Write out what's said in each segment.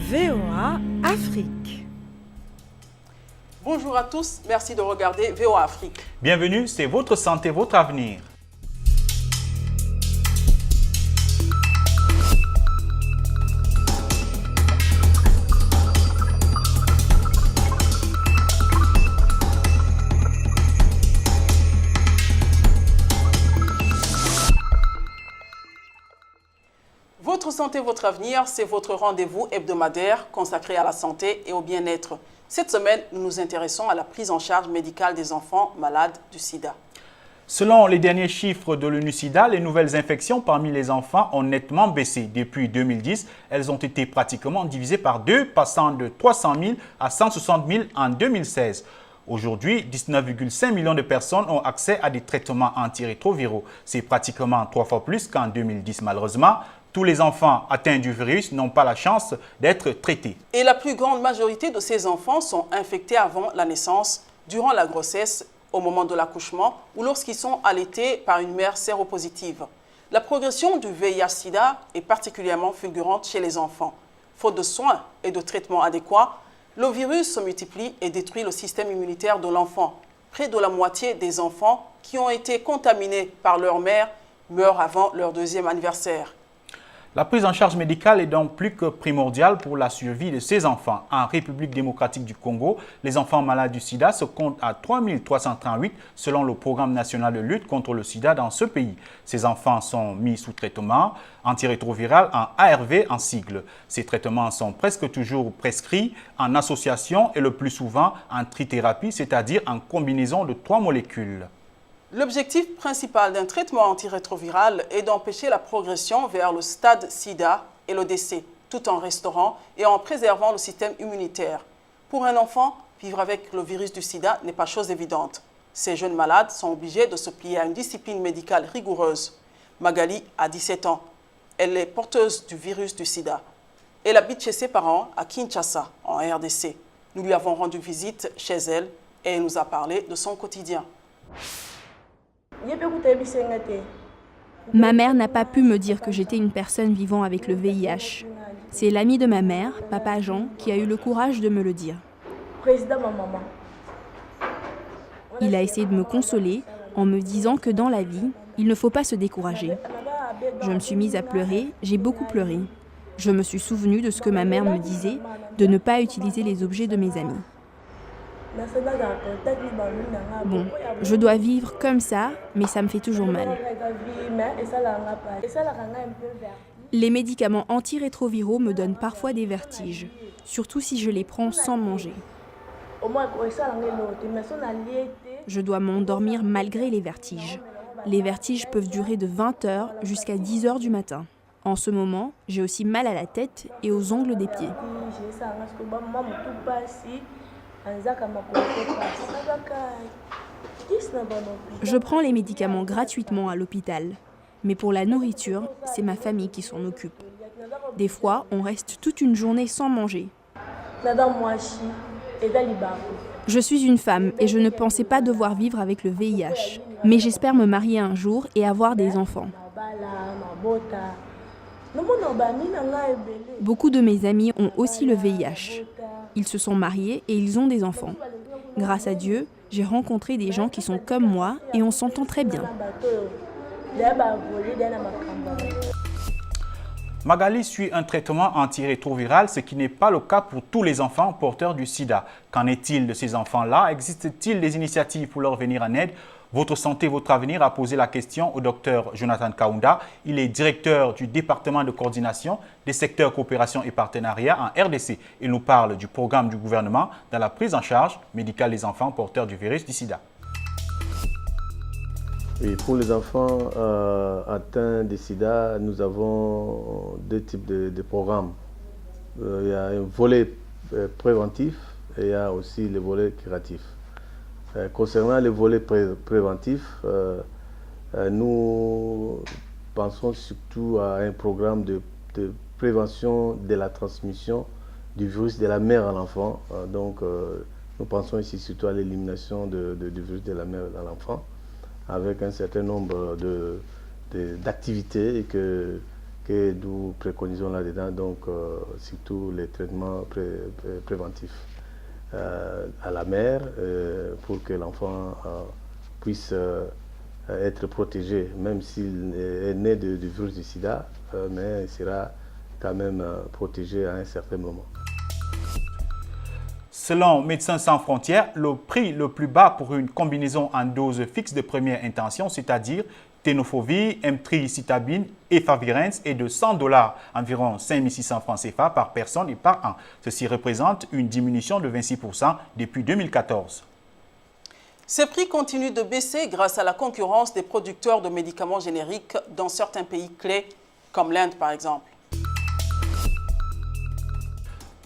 VOA Afrique. Bonjour à tous, merci de regarder VOA Afrique. Bienvenue, c'est votre santé, votre avenir. Votre santé, votre avenir, c'est votre rendez-vous hebdomadaire consacré à la santé et au bien-être. Cette semaine, nous nous intéressons à la prise en charge médicale des enfants malades du sida. Selon les derniers chiffres de l'ONU-SIDA, les nouvelles infections parmi les enfants ont nettement baissé. Depuis 2010, elles ont été pratiquement divisées par deux, passant de 300 000 à 160 000 en 2016. Aujourd'hui, 19,5 millions de personnes ont accès à des traitements antirétroviraux. C'est pratiquement 3 fois plus qu'en 2010. Malheureusement, tous les enfants atteints du virus n'ont pas la chance d'être traités. Et la plus grande majorité de ces enfants sont infectés avant la naissance, durant la grossesse, au moment de l'accouchement ou lorsqu'ils sont allaités par une mère séropositive. La progression du VIH-Sida est particulièrement fulgurante chez les enfants. Faute de soins et de traitements adéquats, le virus se multiplie et détruit le système immunitaire de l'enfant. Près de la moitié des enfants qui ont été contaminés par leur mère meurent avant leur deuxième anniversaire. La prise en charge médicale est donc plus que primordiale pour la survie de ces enfants. En République démocratique du Congo, les enfants malades du sida se comptent à 3 338 selon le programme national de lutte contre le sida dans ce pays. Ces enfants sont mis sous traitement antirétroviral en ARV en sigle. Ces traitements sont presque toujours prescrits en association et le plus souvent en trithérapie, c'est-à-dire en combinaison de 3 molécules. L'objectif principal d'un traitement antirétroviral est d'empêcher la progression vers le stade sida et le décès, tout en restaurant et en préservant le système immunitaire. Pour un enfant, vivre avec le virus du sida n'est pas chose évidente. Ces jeunes malades sont obligés de se plier à une discipline médicale rigoureuse. Magali a 17 ans. Elle est porteuse du virus du sida. Elle habite chez ses parents à Kinshasa, en RDC. Nous lui avons rendu visite chez elle et elle nous a parlé de son quotidien. Ma mère n'a pas pu me dire que j'étais une personne vivant avec le VIH. C'est l'ami de ma mère, Papa Jean, qui a eu le courage de me le dire. Il a essayé de me consoler en me disant que dans la vie, il ne faut pas se décourager. Je me suis mise à pleurer, j'ai beaucoup pleuré. Je me suis souvenue de ce que ma mère me disait, de ne pas utiliser les objets de mes amis. Bon, je dois vivre comme ça, mais ça me fait toujours mal. Les médicaments antirétroviraux me donnent parfois des vertiges, surtout si je les prends sans manger. Je dois m'endormir malgré les vertiges. Les vertiges peuvent durer de 20 heures jusqu'à 10 heures du matin. En ce moment, j'ai aussi mal à la tête et aux ongles des pieds. Je prends les médicaments gratuitement à l'hôpital, mais pour la nourriture, c'est ma famille qui s'en occupe. Des fois, on reste toute une journée sans manger. Je suis une femme et je ne pensais pas devoir vivre avec le VIH, mais j'espère me marier un jour et avoir des enfants. Beaucoup de mes amis ont aussi le VIH. Ils se sont mariés et ils ont des enfants. Grâce à Dieu, j'ai rencontré des gens qui sont comme moi et on s'entend très bien. Magali suit un traitement antirétroviral, ce qui n'est pas le cas pour tous les enfants porteurs du sida. Qu'en est-il de ces enfants-là? Existe-t-il des initiatives pour leur venir en aide? Votre santé, votre avenir a posé la question au docteur Jonathan Kaunda. Il est directeur du département de coordination des secteurs coopération et partenariat en RDC. Il nous parle du programme du gouvernement dans la prise en charge médicale des enfants porteurs du virus du sida. Et pour les enfants atteints de sida, nous avons deux types de programmes. Il y a un volet préventif et il y a aussi le volet curatif. Concernant le volet préventif, nous pensons surtout à un programme de prévention de la transmission du virus de la mère à l'enfant. Nous pensons ici surtout à l'élimination du virus de la mère à l'enfant, avec un certain nombre d'activités que nous préconisons là-dedans, donc surtout les traitements préventifs à la mère pour que l'enfant puisse être protégé, même s'il est né du virus du sida, mais il sera quand même protégé à un certain moment. Selon Médecins sans frontières, le prix le plus bas pour une combinaison en dose fixe de première intention, c'est-à-dire ténofovir, emtricitabine et favirenz, est de $100, environ 5 600 francs CFA par personne et par an. Ceci représente une diminution de 26% depuis 2014. Ces prix continuent de baisser grâce à la concurrence des producteurs de médicaments génériques dans certains pays clés, comme l'Inde par exemple.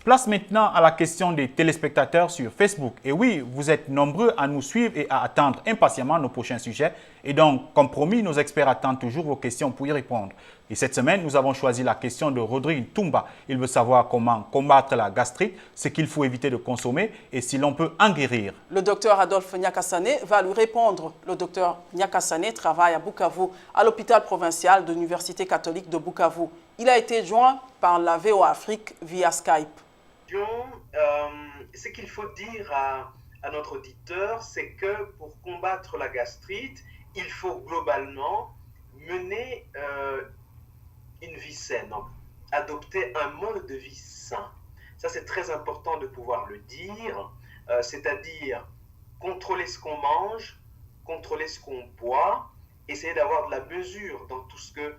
Place maintenant à la question des téléspectateurs sur Facebook. Et oui, vous êtes nombreux à nous suivre et à attendre impatiemment nos prochains sujets. Et donc, comme promis, nos experts attendent toujours vos questions pour y répondre. Et cette semaine, nous avons choisi la question de Rodrigue Toumba. Il veut savoir comment combattre la gastrite, ce qu'il faut éviter de consommer et si l'on peut en guérir. Le docteur Adolphe Nyakassane va lui répondre. Le docteur Nyakassane travaille à Bukavu, à l'hôpital provincial de l'Université catholique de Bukavu. Il a été joint par la VOA Afrique via Skype. Ce qu'il faut dire à notre auditeur, c'est que pour combattre la gastrite, il faut globalement mener une vie saine, adopter un mode de vie sain. Ça, c'est très important de pouvoir le dire, c'est-à-dire contrôler ce qu'on mange, contrôler ce qu'on boit, essayer d'avoir de la mesure dans tout ce que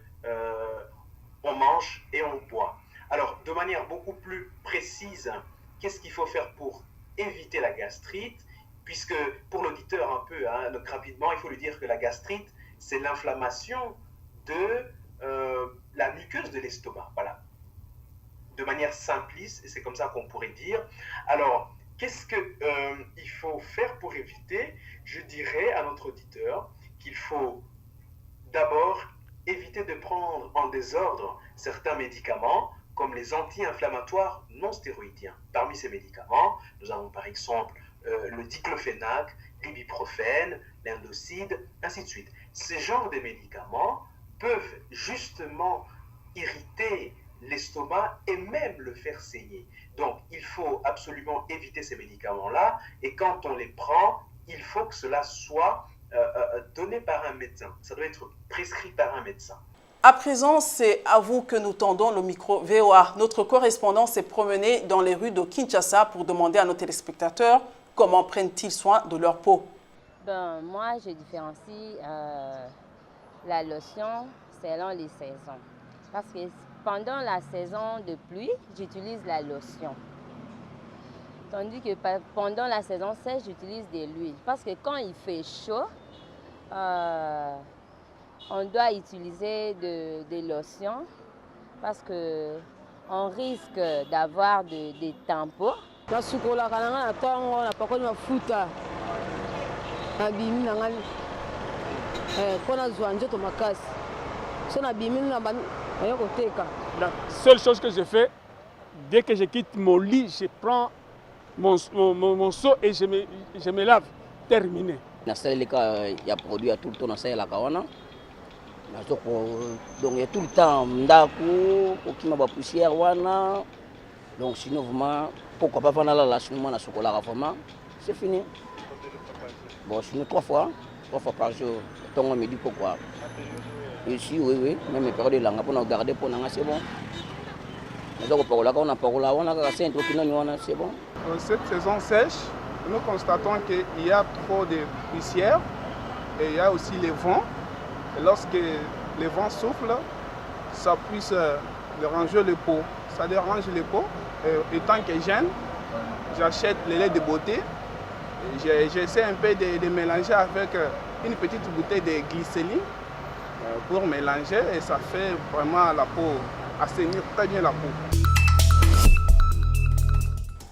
on mange et on boit. Alors, de manière beaucoup plus précise, qu'est-ce qu'il faut faire pour éviter la gastrite? Puisque, pour l'auditeur un peu, donc rapidement, il faut lui dire que la gastrite, c'est l'inflammation de la muqueuse de l'estomac. Voilà. De manière simpliste, et c'est comme ça qu'on pourrait dire. Alors, qu'est-ce qu'il faut faire pour éviter? Je dirais à notre auditeur qu'il faut d'abord éviter de prendre en désordre certains médicaments, comme les anti-inflammatoires non stéroïdiens. Parmi ces médicaments, nous avons par exemple le diclofénac, l'ibuprofène, l'indocide, ainsi de suite. Ces genres de médicaments peuvent justement irriter l'estomac et même le faire saigner. Donc, il faut absolument éviter ces médicaments-là, et quand on les prend, il faut que cela soit donné par un médecin. Ça doit être prescrit par un médecin. À présent, c'est à vous que nous tendons le micro VOA. Notre correspondant s'est promené dans les rues de Kinshasa pour demander à nos téléspectateurs comment prennent-ils soin de leur peau. Moi, je différencie la lotion selon les saisons. Parce que pendant la saison de pluie, j'utilise la lotion. Tandis que pendant la saison sèche, j'utilise de l'huile. Parce que quand il fait chaud, on doit utiliser des lotions parce qu'on risque d'avoir des tampons. La seule chose que je fais, dès que je quitte mon lit, je prends mon seau et je me lave. Terminé. Il y a produit tout le temps donc il y a tout le temps ndako poussière wana donc sinon vraiment pourquoi pas faire la chocolat vraiment c'est fini. Bon, sinon 3 fois par jour ton midi pourquoi ici oui même période de langue pour garder pour c'est bon. C'est bon. Cette saison sèche, nous constatons qu'il y a trop de poussière et il y a aussi les vents. Et lorsque les vents soufflent, ça puisse déranger les peaux. Ça dérange les peaux. Et tant que jeune, j'achète le lait de beauté. J'essaie un peu de mélanger avec une petite bouteille de glycéline pour mélanger et ça fait vraiment la peau, assainir très bien la peau.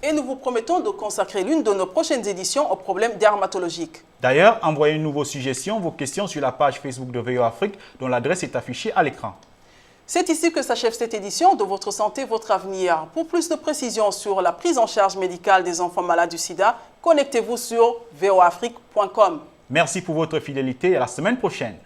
Et nous vous promettons de consacrer l'une de nos prochaines éditions aux problèmes dermatologiques. D'ailleurs, envoyez-nous vos suggestions, vos questions sur la page Facebook de VOA Afrique dont l'adresse est affichée à l'écran. C'est ici que s'achève cette édition de Votre Santé, Votre Avenir. Pour plus de précisions sur la prise en charge médicale des enfants malades du sida, connectez-vous sur voafrique.com. Merci pour votre fidélité et à la semaine prochaine.